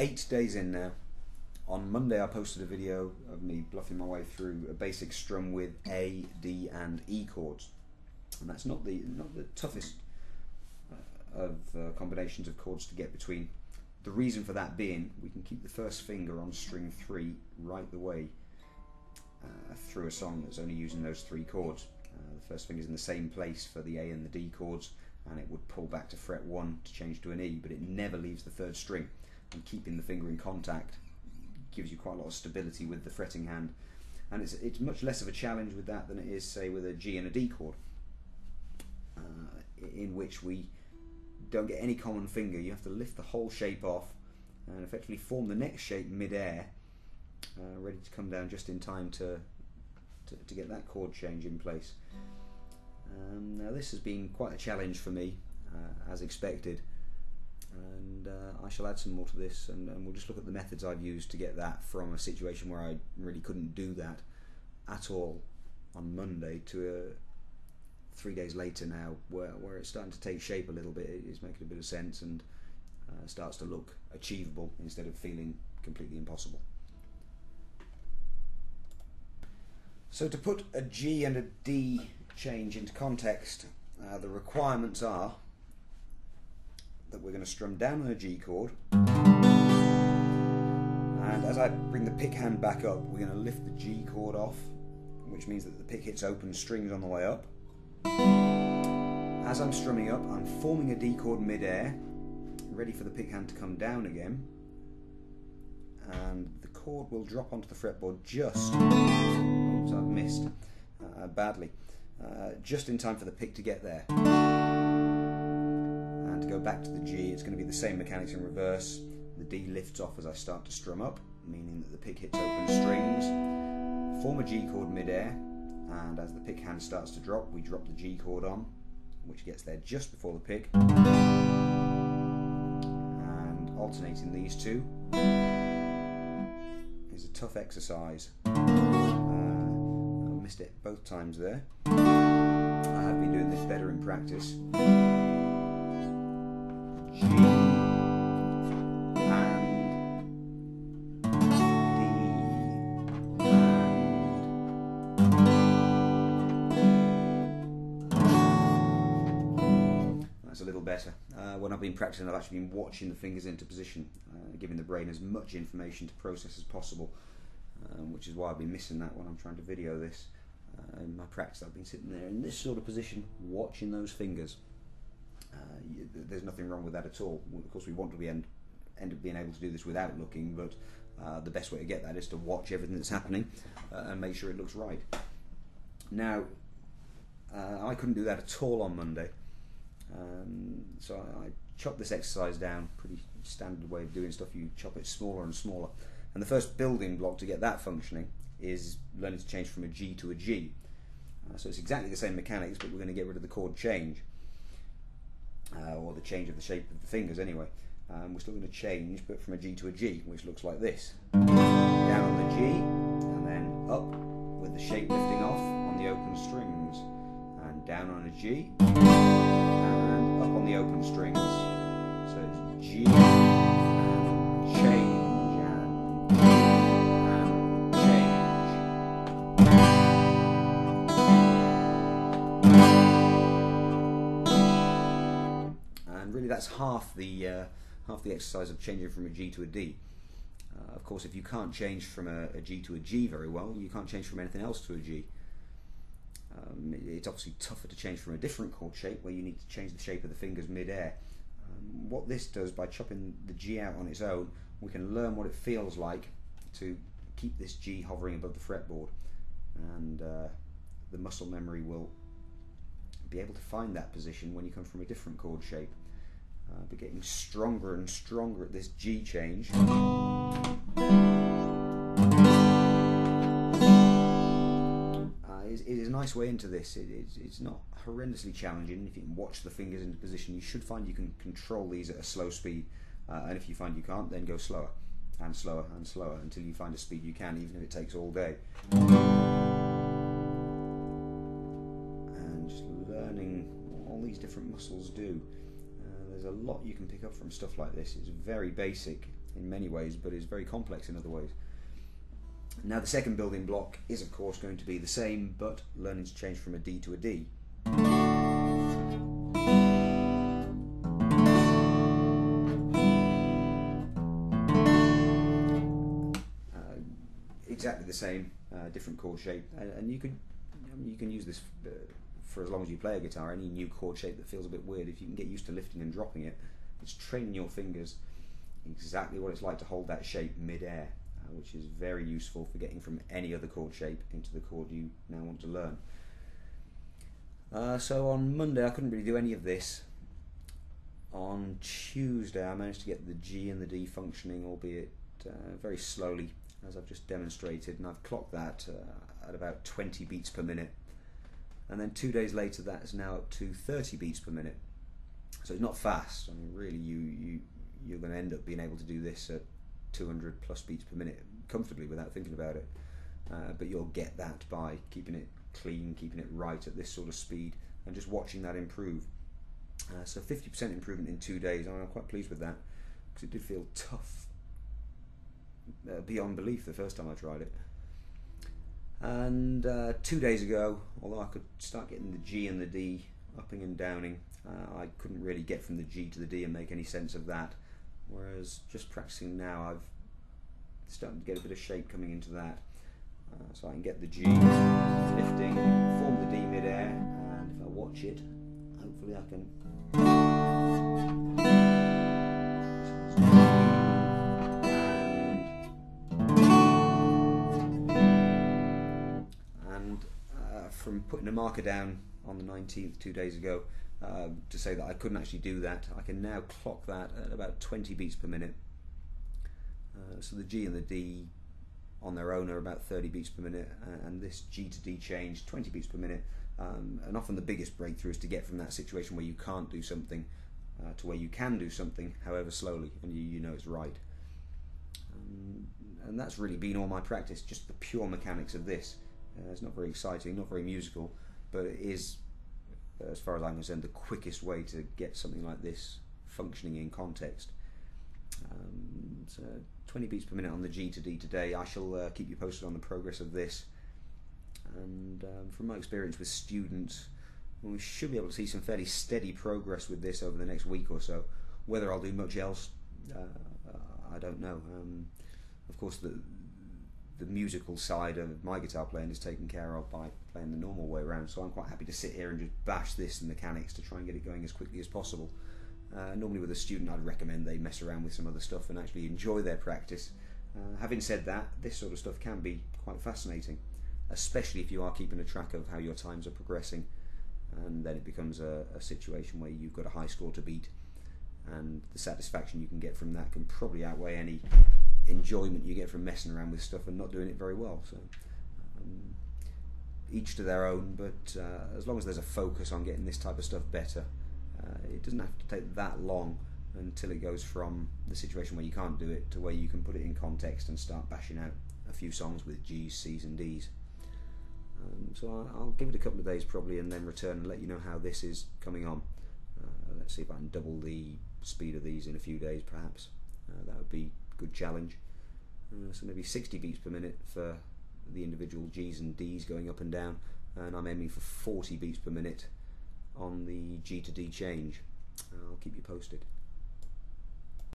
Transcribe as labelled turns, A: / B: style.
A: 8 days in now. On Monday I posted a video of me bluffing my way through a basic strum with A, D and E chords. And that's not the toughest of combinations of chords to get between. The reason for that being, we can keep the first finger on string 3 right the way through a song that's only using those 3 chords. The first finger's in the same place for the A and the D chords, and it would pull back to fret 1 to change to an E, but it never leaves the 3rd string. And keeping the finger in contact gives you quite a lot of stability with the fretting hand, and it's much less of a challenge with that than it is, say, with a G and a D chord, in which we don't get any common finger. You have to lift the whole shape off and effectively form the next shape mid-air, ready to come down just in time to get that chord change in place. Now this has been quite a challenge for me, as expected, and I shall add some more to this, and we'll just look at the methods I've used to get that from a situation where I really couldn't do that at all on Monday to 3 days later now, where it's starting to take shape a little bit. It's making a bit of sense and starts to look achievable instead of feeling completely impossible. So to put a G and a D change into context, the requirements are that we're going to strum down on a G chord, and as I bring the pick hand back up, we're going to lift the G chord off, which means that the pick hits open strings on the way up. As I'm strumming up, I'm forming a D chord mid-air, ready for the pick hand to come down again, and the chord will drop onto the fretboard just, oops, I've missed badly, just in time for the pick to get there. And to go back to the G, it's going to be the same mechanics in reverse. The D lifts off as I start to strum up, meaning that the pick hits open strings, form a G chord mid-air, and as the pick hand starts to drop, we drop the G chord on, which gets there just before the pick, and alternating these two is a tough exercise. I missed it both times there. I have been doing this better in practice. G and D and that's a little better. When I've been practicing, I've actually been watching the fingers into position, giving the brain as much information to process as possible, which is why I've been missing that when I'm trying to video this. In my practice, I've been sitting there in this sort of position, watching those fingers. There's nothing wrong with that at all. Of course, we want to end up being able to do this without looking, but the best way to get that is to watch everything that's happening and make sure it looks right. Now, I couldn't do that at all on Monday, so I chopped this exercise down. Pretty standard way of doing stuff. You chop it smaller and smaller, and the first building block to get that functioning is learning to change from a G to a G. So it's exactly the same mechanics, but we're going to get rid of the chord change, or the change of the shape of the fingers anyway. We're still going to change, but from a G to a G, which looks like this. Down on the G, and then up with the shape lifting off on the open strings, and down on a G, and up on the open strings. So it's G, and change, and G, and change. And really that's half the exercise of changing from a G to a D. Of course, if you can't change from a G to a G very well, you can't change from anything else to a G. It's obviously tougher to change from a different chord shape where you need to change the shape of the fingers mid-air. What this does, by chopping the G out on its own, we can learn what it feels like to keep this G hovering above the fretboard, and the muscle memory will be able to find that position when you come from a different chord shape. But getting stronger and stronger at this G change. It is a nice way into this. It's not horrendously challenging. If you can watch the fingers into position, you should find you can control these at a slow speed, and if you find you can't, then go slower and slower and slower until you find a speed you can, even if it takes all day. And just learning what all these different muscles do. There's a lot you can pick up from stuff like this. It's very basic, in many ways, but is very complex in other ways. Now the second building block is of course going to be the same, but learning to change from a D to a D. Exactly the same, different chord shape, and you can use this for as long as you play a guitar. Any new chord shape that feels a bit weird, if you can get used to lifting and dropping it, it's training your fingers exactly what it's like to hold that shape mid-air, which is very useful for getting from any other chord shape into the chord you now want to learn. So on Monday I couldn't really do any of this. On Tuesday I managed to get the G and the D functioning, albeit very slowly, as I've just demonstrated, and I've clocked that at about 20 beats per minute. And then 2 days later that's now up to 30 beats per minute. So it's not fast. I mean, really you're going to end up being able to do this at 200 plus beats per minute comfortably without thinking about it. But you'll get that by keeping it clean, keeping it right at this sort of speed, and just watching that improve. So 50% improvement in 2 days, and I'm quite pleased with that, because it did feel tough beyond belief the first time I tried it. And 2 days ago, although I could start getting the G and the D upping and downing, I couldn't really get from the G to the D and make any sense of that, whereas just practicing now I've started to get a bit of shape coming into that. So I can get the G lifting, form the D mid-air, and if I watch it, hopefully I can from putting a marker down on the 19th 2 days ago to say that I couldn't actually do that, I can now clock that at about 20 beats per minute. So the G and the D on their own are about 30 beats per minute, and this G to D change 20 beats per minute. And often the biggest breakthrough is to get from that situation where you can't do something to where you can do something, however slowly, and you know it's right. And that's really been all my practice, just the pure mechanics of this. It's not very exciting, not very musical, but it is, as far as I'm concerned, the quickest way to get something like this functioning in context. So 20 beats per minute on the G to D today. I shall keep you posted on the progress of this, and from my experience with students, we should be able to see some fairly steady progress with this over the next week or so. Whether I'll do much else, I don't know. Of course, the musical side of my guitar playing is taken care of by playing the normal way around, so I'm quite happy to sit here and just bash this and mechanics to try and get it going as quickly as possible. Normally with a student I'd recommend they mess around with some other stuff and actually enjoy their practice. Having said that, this sort of stuff can be quite fascinating, especially if you are keeping a track of how your times are progressing, and then it becomes a situation where you've got a high score to beat, and the satisfaction you can get from that can probably outweigh any enjoyment you get from messing around with stuff and not doing it very well. So each to their own, but as long as there's a focus on getting this type of stuff better, it doesn't have to take that long until it goes from the situation where you can't do it to where you can put it in context and start bashing out a few songs with G's, C's and D's. So I'll give it a couple of days probably, and then return and let you know how this is coming on. Let's see if I can double the speed of these in a few days perhaps. That would be a good challenge. So maybe 60 beats per minute for the individual G's and D's going up and down, and I'm aiming for 40 beats per minute on the G to D change. I'll keep you posted.